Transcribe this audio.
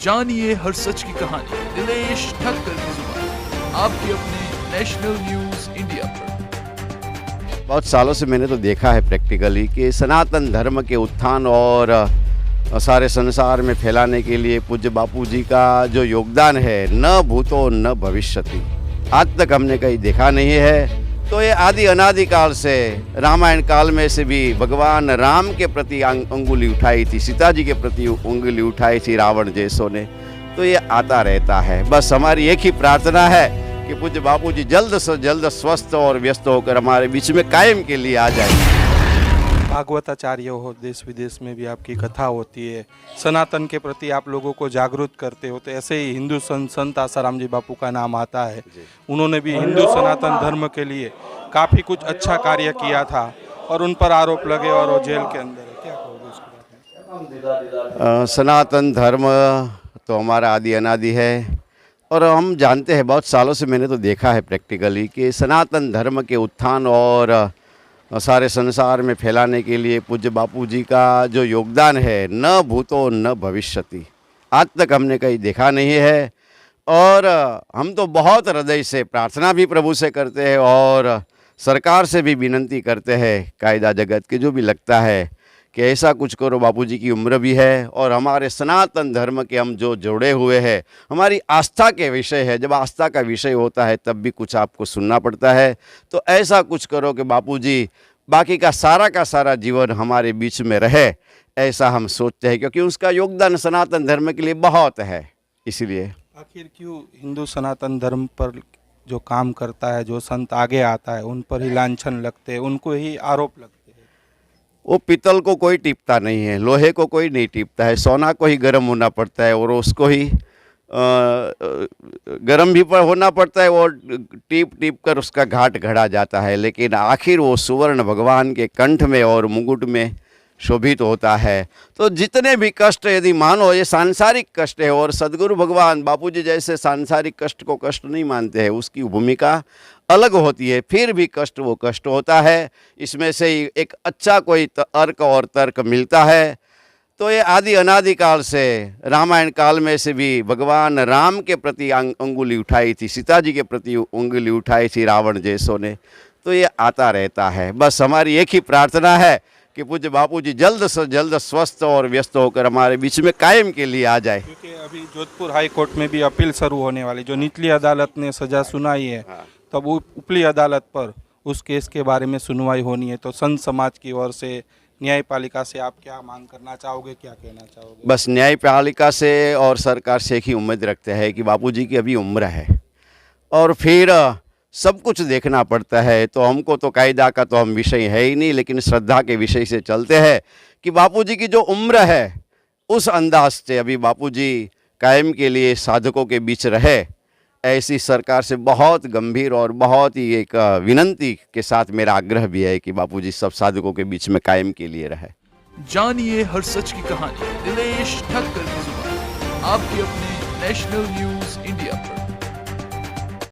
जानिए हर सच की कहानी दिनेश ठक्कर की जुबान आपके अपने नेशनल न्यूज इंडिया पर। बहुत सालों से मैंने तो देखा है प्रैक्टिकली कि सनातन धर्म के उत्थान और सारे संसार में फैलाने के लिए पूज्य बापू जी का जो योगदान है, न भूतो न भविष्यति, आज तक हमने कहीं देखा नहीं है। तो ये आदि अनादि काल से, रामायण काल में से भी भगवान राम के प्रति अंगुली उठाई थी, सीता जी के प्रति उंगली उठाई थी रावण जैसों ने। तो ये आता रहता है। बस हमारी एक ही प्रार्थना है कि पूज्य बापू जी जल्द से जल्द स्वस्थ और व्यस्त होकर हमारे बीच में कायम के लिए आ जाए। भागवताचार्य हो, देश विदेश में भी आपकी कथा होती है, सनातन के प्रति आप लोगों को जागरूक करते हो। तो ऐसे ही हिंदू संत आसाराम जी बापू का नाम आता है। उन्होंने भी हिंदू सनातन धर्म के लिए काफ़ी कुछ अच्छा कार्य किया था और उन पर आरोप लगे और वो जेल के अंदर है। क्या कहोगे इसके बारे में? सनातन धर्म तो हमारा आदि अनादि है और हम जानते हैं, बहुत सालों से मैंने तो देखा है प्रैक्टिकली कि सनातन धर्म के उत्थान और सारे संसार में फैलाने के लिए पूज्य बापू जी का जो योगदान है, न भूतो न भविष्यति, आज तक हमने कहीं देखा नहीं है। और हम तो बहुत हृदय से प्रार्थना भी प्रभु से करते हैं और सरकार से भी विनती करते हैं, कायदा जगत के जो भी लगता है कि ऐसा कुछ करो। बापू जी की उम्र भी है और हमारे सनातन धर्म के हम जो जुड़े हुए हैं, हमारी आस्था के विषय है। जब आस्था का विषय होता है तब भी कुछ आपको सुनना पड़ता है। तो ऐसा कुछ करो कि बापू जी बाकी का सारा जीवन हमारे बीच में रहे, ऐसा हम सोचते हैं, क्योंकि उसका योगदान सनातन धर्म के लिए बहुत है। इसलिए आखिर क्यों हिंदू सनातन धर्म पर जो काम करता है, जो संत आगे आता है, उन पर ही लांछन लगते हैं, उनको ही आरोप लगते हैं? वो पीतल को कोई टीपता नहीं है, लोहे को कोई नहीं टीपता है, सोना को ही गर्म होना पड़ता है और उसको ही गर्म भी पर होना पड़ता है और टीप कर उसका घाट घड़ा जाता है। लेकिन आखिर वो सुवर्ण भगवान के कंठ में और मुकुट में शोभित होता है। तो जितने भी कष्ट, यदि मानो ये सांसारिक कष्ट है, और सदगुरु भगवान बापूजी जैसे सांसारिक कष्ट को कष्ट नहीं मानते हैं, उसकी भूमिका अलग होती है, फिर भी कष्ट वो कष्ट होता है। इसमें से ही एक अच्छा कोई अर्क और तर्क मिलता है। तो ये आदि अनादि काल से, रामायण काल में से भी भगवान राम के प्रति अंगुली उठाई थी, सीता जी के प्रति उंगली उठाई थी रावण जैसों ने। तो ये आता रहता है। बस हमारी एक ही प्रार्थना है कि पूज्य बापू जी जल्द से जल्द स्वस्थ और व्यस्त होकर हमारे बीच में कायम के लिए आ जाए। क्योंकि अभी जोधपुर हाई कोर्ट में भी अपील शुरू होने वाली, जो निचली अदालत ने सजा सुनाई है, तब वो उपली अदालत पर उस केस के बारे में सुनवाई होनी है। तो संत समाज की ओर से, न्यायपालिका से आप क्या मांग करना चाहोगे, क्या कहना चाहोगे? बस न्यायपालिका से और सरकार से एक ही उम्मीद रखते हैं कि बापू जी की अभी उम्र है और फिर सब कुछ देखना पड़ता है। तो हमको तो कायदा का तो हम विषय है ही नहीं, लेकिन श्रद्धा के विषय से चलते हैं कि बापू जी की जो उम्र है उस अंदाज से अभी बापू जी कायम के लिए साधकों के बीच रहे, ऐसी सरकार से बहुत गंभीर और बहुत ही एक विनती के साथ मेरा आग्रह भी है कि बापू जी सब साधकों के बीच में कायम के लिए रहे। जानिए हर सच की कहानी दिनेश ठक्कर की जुबान आपके अपने नेशनल न्यूज इंडिया पर।